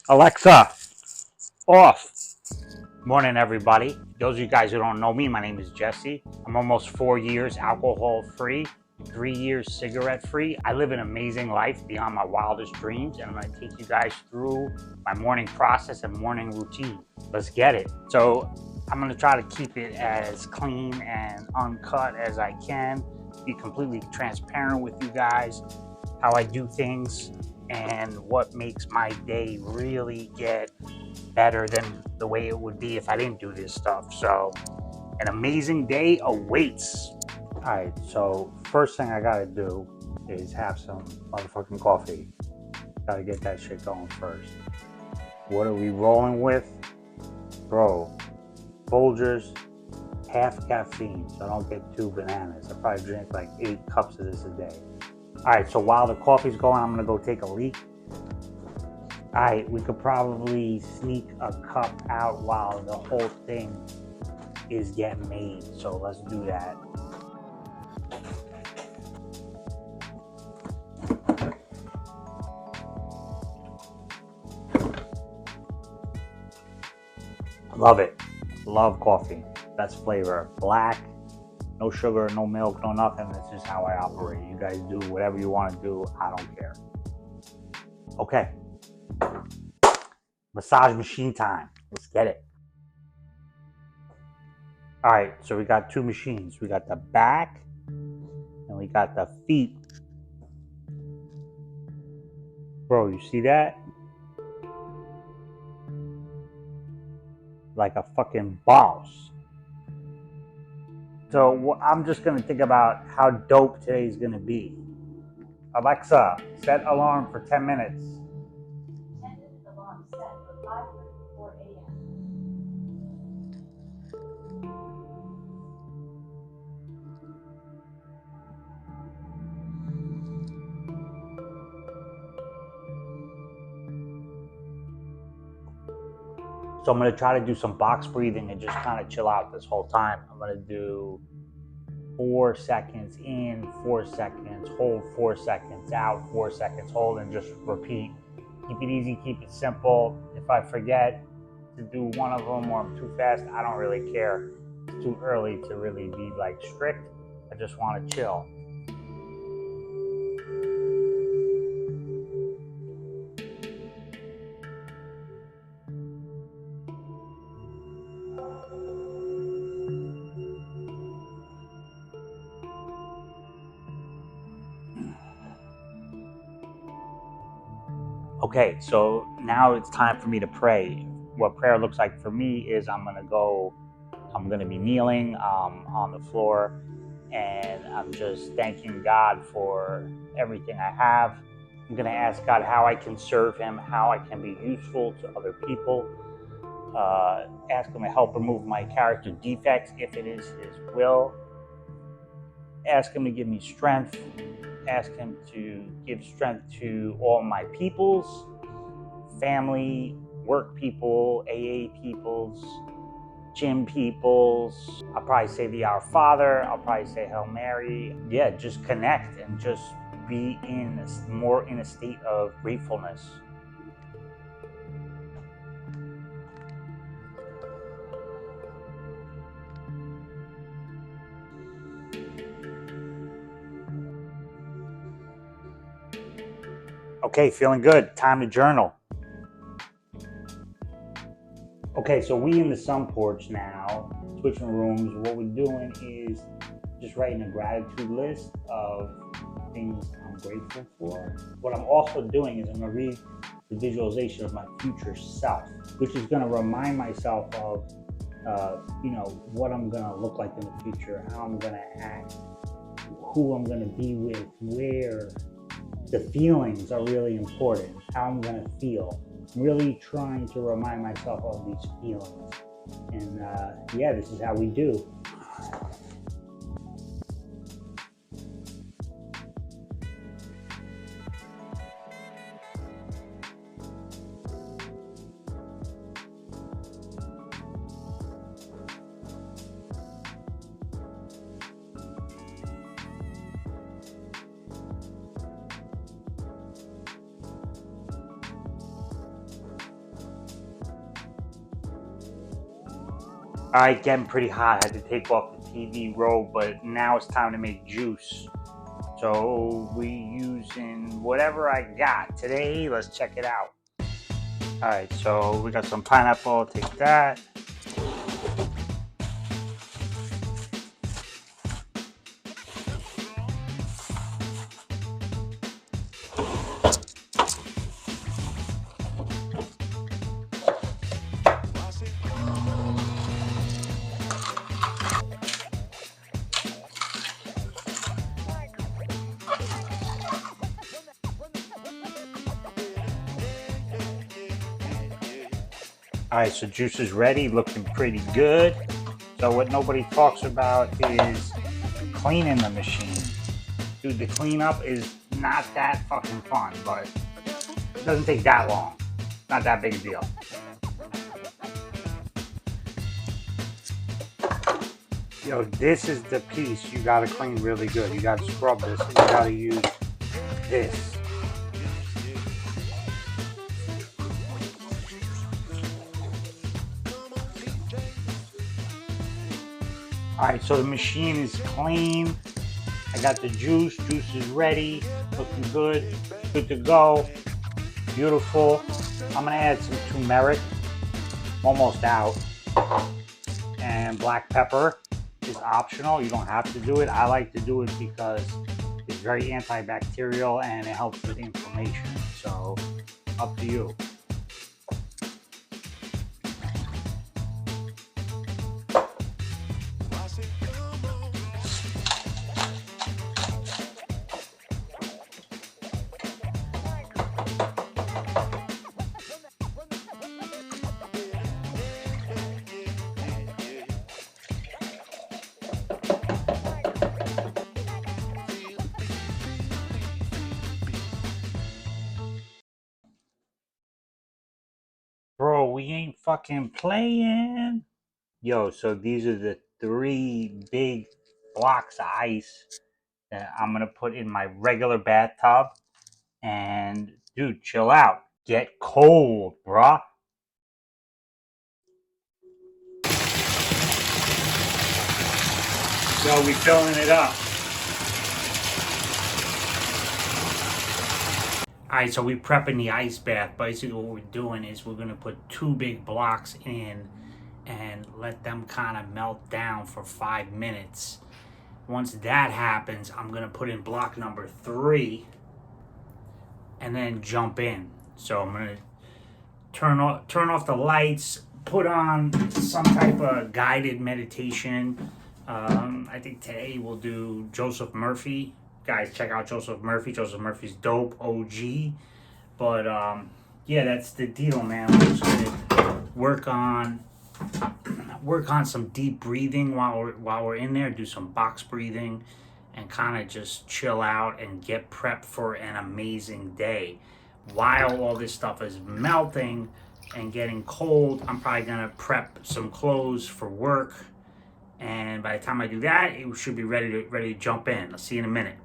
Alexa, off. Morning, everybody. Those of you guys who don't know me, my name is Jesse. I'm almost 4 years alcohol free, 3 years cigarette free. I live an amazing life beyond my wildest dreams, and I'm going to take you guys through my morning process and morning routine. Let's get it. So, I'm going to try to keep it as clean and uncut as I can, be completely transparent with you guys, how I do things, and what makes my day really get better than the way it would be if I didn't do this stuff. So, an amazing day awaits. All right, so first thing I gotta do is have some motherfucking coffee. Gotta get that shit going first. What are we rolling with? Bro, Folgers, half caffeine, so I don't get too bananas. I probably drink like 8 cups of this a day. All right, so while the coffee's going, I'm gonna go take a leak. All right, we could probably sneak a cup out while the whole thing is getting made. So let's do that. Love it. Love coffee. Best flavor. Black, no sugar, no milk, no nothing. This is how I operate. You guys do whatever you want to do. I don't care. Okay. Massage machine time. Let's get it. All right, so we got 2 machines. We got the back and we got the feet. Bro, you see that? Like a fucking boss. So I'm just gonna think about how dope today's gonna be. Alexa, set alarm for 10 minutes. 10-minute alarm set for 5:34 a.m. So I'm gonna try to do some box breathing and just kind of chill out this whole time. I'm gonna do 4 seconds in, 4 seconds, hold 4 seconds, out 4 seconds, hold, and just repeat. Keep it easy, keep it simple. If I forget to do one of them or I'm too fast, I don't really care. It's too early to really be like strict. I just want to chill. Okay, so now it's time for me to pray. What prayer looks like for me is I'm gonna be kneeling on the floor, and I'm just thanking God for everything I have. I'm gonna ask God how I can serve Him, how I can be useful to other people. Ask Him to help remove my character defects if it is His will. Ask Him to give me strength. Ask Him to give strength to all my peoples, family, work people, AA peoples, gym peoples. I'll probably say the Our Father. I'll probably say Hail Mary. Yeah, just connect and just be more in a state of gratefulness. Okay, feeling good. Time to journal. Okay, so we in the sun porch now, switching rooms. What we're doing is just writing a gratitude list of things I'm grateful for. What I'm also doing is I'm going to read the visualization of my future self, which is going to remind myself of, what I'm going to look like in the future, how I'm going to act, who I'm going to be with, where. The feelings are really important, how I'm going to feel. I'm really trying to remind myself of these feelings. And this is how we do. Alright, getting pretty hot. I had to take off the TV robe, but now it's time to make juice. So we using whatever I got today. Let's check it out. Alright, so we got some pineapple. Take that. Alright, so juice is ready, looking pretty good. So what nobody talks about is cleaning the machine. Dude, the cleanup is not that fucking fun, but it doesn't take that long. Not that big a deal. Yo, this is the piece you gotta clean really good. You gotta scrub this and you gotta use this. Alright, so the machine is clean. I got the juice. Juice is ready. Looking good. Good to go. Beautiful. I'm gonna add some turmeric. Almost out. And black pepper is optional. You don't have to do it. I like to do it because it's very antibacterial and it helps with inflammation. So, up to you. Bro, we ain't fucking playing. Yo, so these are the 3 big blocks of ice that I'm gonna put in my regular bathtub. And dude, chill out. Get cold, bruh. Yo, we filling it up. Alright, so we prepping the ice bath. Basically what we're doing is we're gonna put 2 big blocks in and let them kind of melt down for 5 minutes. Once that happens, I'm gonna put in block number 3 and then jump in. So I'm gonna turn off the lights, put on some type of guided meditation. I think today we'll do Joseph Murphy. Guys, check out Joseph Murphy. Joseph Murphy's dope, OG. But yeah, that's the deal, man. We're just gonna work on some deep breathing while we're in there. Do some box breathing, and kind of just chill out and get prepped for an amazing day. While all this stuff is melting and getting cold, I'm probably gonna prep some clothes for work. And by the time I do that, it should be ready to jump in. I'll see you in a minute.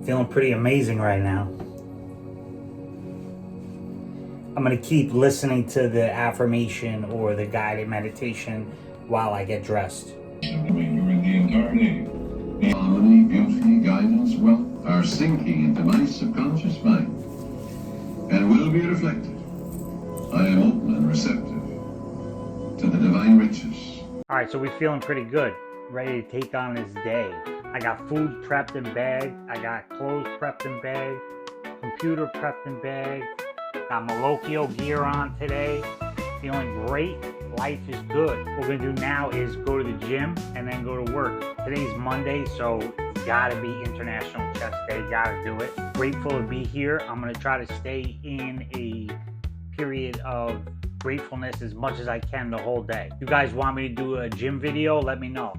Feeling pretty amazing right now. I'm going to keep listening to the affirmation or the guided meditation while I get dressed. During the incarnate. Harmony, beauty, guidance, wealth are sinking into my subconscious mind and will be reflected. I am open and receptive to the divine riches. All right, so we're feeling pretty good, ready to take on this day. I got food prepped and bagged. I got clothes prepped and bagged. Computer prepped and bagged. Got Malocchio gear on today. Feeling great. Life is good. What we're gonna do now is go to the gym and then go to work. Today's Monday, so it's gotta be International Chest Day. Gotta do it. Grateful to be here. I'm gonna try to stay in a period of gratefulness as much as I can the whole day. If you guys want me to do a gym video, let me know.